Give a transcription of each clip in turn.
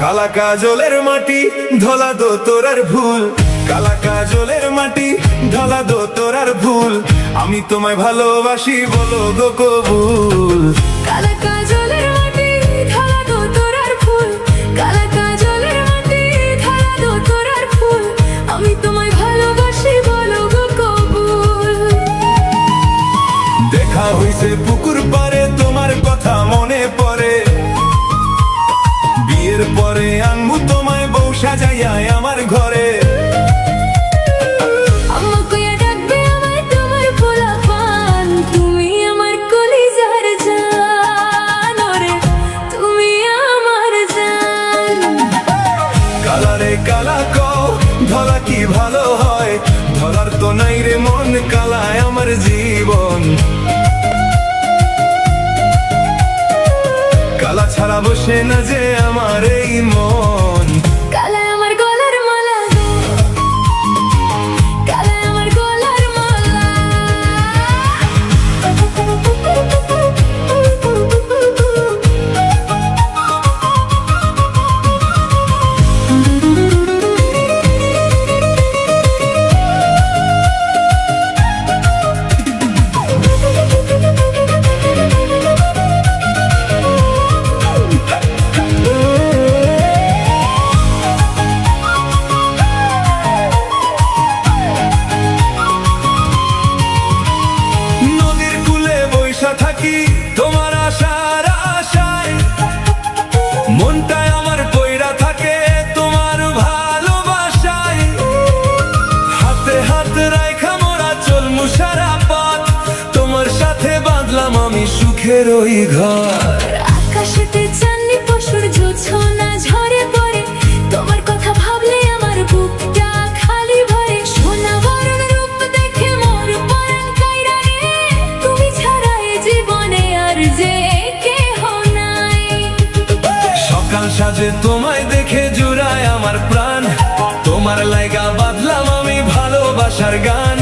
কালা কাজলের মাটি ধলা দো তোরার ভুল, কালা কাজলের মাটি ধলা দো তোরার ভুল, আমি তোমায় ভালোবাসি বলো গো কবুল। কালা কাজলের মাটি ধলা দো তোরার ভুল, কালা কাজলের মাটি ধলা দো তোরার ভুল, আমি তোমায় ভালোবাসি বলো গো কবুল। দেখা হইছে পুকুর পারে তোমার কথা মনে পড়ে, বিয়ের পরে আনমু তোমায় বউ সাজাইয়া আমার ঘরে। আম্মা কইয়া ডাকবে আমায় তোমার পোলাপান, তুমি আমার কলিজার জান, ওরে তুমি আমার জান। কালা রে কালা কও ধলা কি ভালো হয়, ধলার তো নাই রে মন, কালায় আমার জীবন। কালা ছাড়া বসে না যে আমার এই মন। কালায় আমার গলার মালা গো, কালায় আমার গলার মালা। থাকি তোমার আশার আশায়, মনটায় আমার কইরা থাকে তোমার ভালোবাসায়। হাতে হাত রাইখা মোরা চলমু সারা পথ, তোমার সাথে বাঁধলাম আমি সুখের ওই ঘর। আকাশেতে চাঁদনি পশুর জোছনা ঝরে পড়ে, তোমার কথা ভাবলে আমার বুকটা খালি ভরে। সোনা বরণ রূপ দেখে মোর পরাণ কাইরা রে, তুমি ছাড়া এ জীবনে আর যে কেহ নাই। সকাল সাজে তোমায় দেখে জুড়ায় আমার প্রাণ, তোমার লাইগা বাঁধলাম আমি ভালোবাসার গান।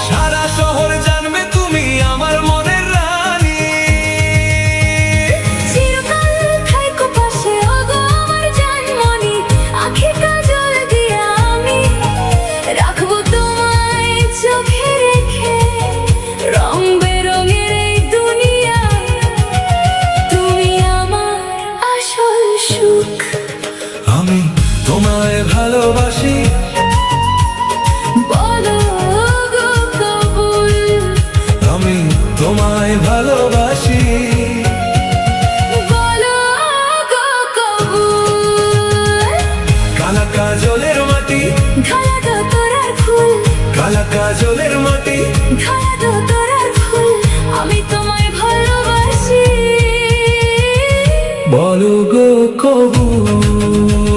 সারা শহর জানবে তুমি আমার মনের রানী। চিরকাল থাইকো পাশে ওগো আমার জানমনি, আঁখি কাজল দিয়া আমি রাখবো তোমায় চোখে রেখে। রং বেরঙের এই দুনিয়ায় তুমি আমার আসল সুখ। আমি তোমায় ভালোবাসি বলো গো কবুল, আমি তোমায় ভালোবাসি। বলো গো কবুল। কালা কাজলের মাটি ধলা দো তোরার ফুল, কালা কাজলের মাটি ধলা দো তোরার ফুল, আমি তোমায় ভালোবাসি বলো গো কবুল।